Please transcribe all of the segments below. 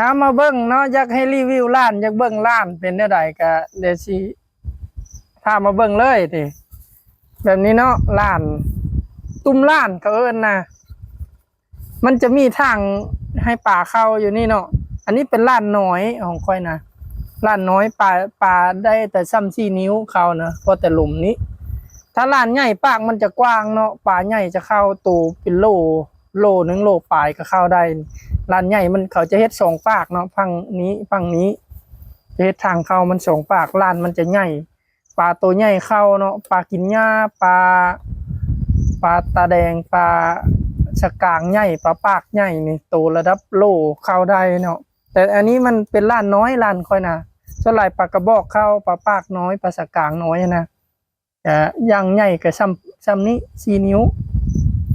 ามมาเบิ้งเนาะอยากให้รีวิวร้านอยากเบิ้งร้านเป็นได้ใดก็เดี๋ยวสิพามาเบิ้งเลยติแบบนี้เนาะร้านตุ้มร้านเขาเอิ้นนะมันจะมีทางให้ป่าเข้าอยู่นี่เนาะอันนี้เป็นร้านน้อยของค่อยนะร้านน้อยป่าได้แต่ซ้ำ4 นิ้วเข้านะพอแต่หลุมนี้ถ้าร้านใหญ่ปากมันจะกว้างเนาะป่าใหญ่จะเข้าตูเป็นโลนึงโลปลายก็เข้าได้ร้านใหญ่มันเขาจะเฮ็ด2 ปากเนาะฝั่งนี้จะเฮ็ดทางเข้ามัน2 ปากร้านมันจะใหญ่ปลาตัวใหญ่เข้าเนาะปลากินหญ้าปลาตาแดงปลาสกางใหญ่ปลาปากใหญ่นี่โตระดับโลเข้าได้เนาะแต่อันนี้มันเป็นร้านน้อยร้านค่อยนะส่วนหลายปลากระบอกเข้าปลาปากน้อยปลาสกางน้อยนะแต่อย่างใหญ่ก็ซ้ำนี้4 นิ้ว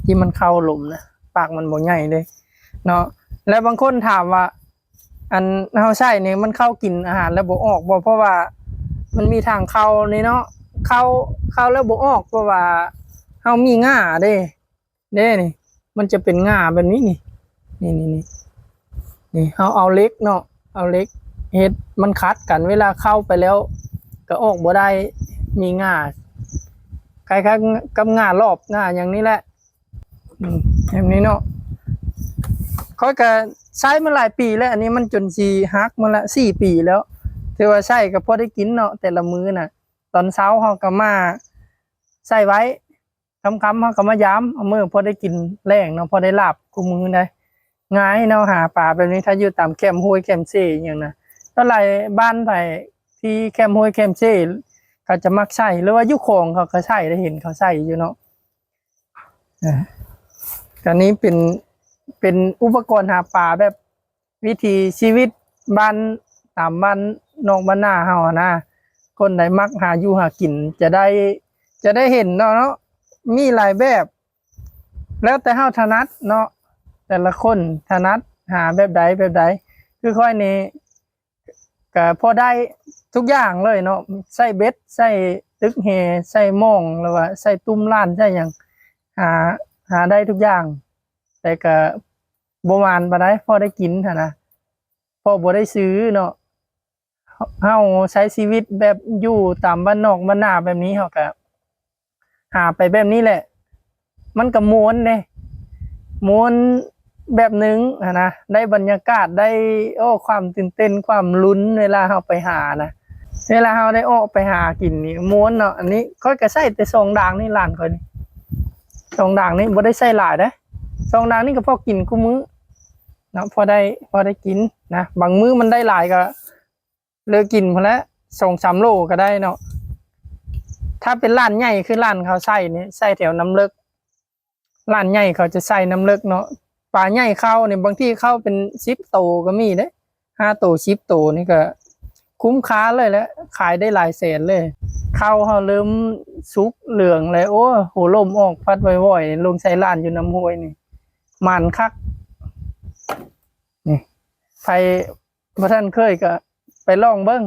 ที่มันเข้าหลุมนะปากมันบ่ใหญ่เลยเนาะแล้วบางคนถามว่าอันเฮาใช่เนี่ยมันเข้ากินอาหารแล้วบ่ออกบ่เพราะว่ามันมีทางเข้านี่เนาะเข้าแล้วบ่ออกเพราะว่าเฮามีง่าเด้นี่มันจะเป็นง่าแบบนี้นี่เฮาเอาเล็กเนาะเอาเล็กเฮ็ดมันคัดกันเวลาเข้าไปแล้วก็ออกบ่ได้มีง่าคล้ายๆกับง่ารอบง่าอย่างนี้แหละแบบนี้เนาะค่อยก็ใช้มาหลายปีแล้วอันนี้มันจนสิฮักมาละ4 ปีแล้วถือว่าใช้ก็พอได้กินเนาะแต่ละมื้อน่ะตอนเช้าเฮาก็มาใส่ไว้ค่ำๆเฮาก็มายามเอามื้อพอได้กินแรงเนาะพอได้ลาบคุมื้อได้ง่ายเนาะหาปลาแบบนี้ถ้าอยู่ตามแคมห้วยแคมเซ่อย่างน่ะก็หลายบ้านไผที่แคมห้วยแคมเซ่เขาจะมักใช้หรือว่าอยู่คลองเขาก็ใช้ได้เห็นเขาใช้อยู่เนาะอันนี้เป็นอุปกรณ์หาปลาแบบวิถีชีวิตบ้านตามบ้านนอกบ้านนาเฮานะคนใดมักหาอยู่หากินจะได้เห็นเนาะมีหลายแบบแล้วแต่เฮาถนัดเนาะแต่ละคนถนัดหาแบบใดคือค่อยนี้ก็พอได้ทุกอย่างเลยเนาะใส่เบ็ดใส่ตึกแหใส่ม่องหรือว่าใส่ตุ้มล้านใส่หยังหาได้ทุกอย่างแต่ก็บ่หวานปานใดพอได้กินหั่นนะพอบ่ได้ซื้อเนาะเฮาใช้ชีวิตแบบอยู่ตามบ้านนอกบ้านนาแบบนี้เฮาก็หาไปแบบนี้แหละมันก็ม่วนเด้ม่วนแบบนึงนะได้บรรยากาศได้ความตื่นเต้นความลุ้นเวลาเฮาไปหานะเวลาเฮาได้ออกไปหากินนี่ม่วนเนาะอันนี้ค่อยก็ใช้แต่2 ด่างนี่ร้านค่อยนี่2 ด่างนี่บ่ได้ใช้หลายเด้2 ด่างนี่ก็พอกินกูมื้อนะพอได้กินนะบางมื้อมันได้หลายก็เลิกกินพอแล้ว2-3 โลก็ได้เนาะถ้าเป็นร้านใหญ่คือร้านเขาใส่นี่ใส่แถวน้ำเลิกร้านใหญ่เขาจะใส่น้ำเลิกเนาะปลาใหญ่เข้าเนี่ยบางที่เข้าเป็น10 โตก็มีเด้5 โต10 โตนี่ก็คุ้มค่าเลยแหละขายได้หลายแสนเลยเข้าเขาเริ่มสุกเหลืองเลยโอ้โหลมออกพัดบ่อยๆลงใส่ร้านอยู่น้ำห้วยนี่มันคักนี่ใครบ่ทันเคยก็ไปลองเบิ่ง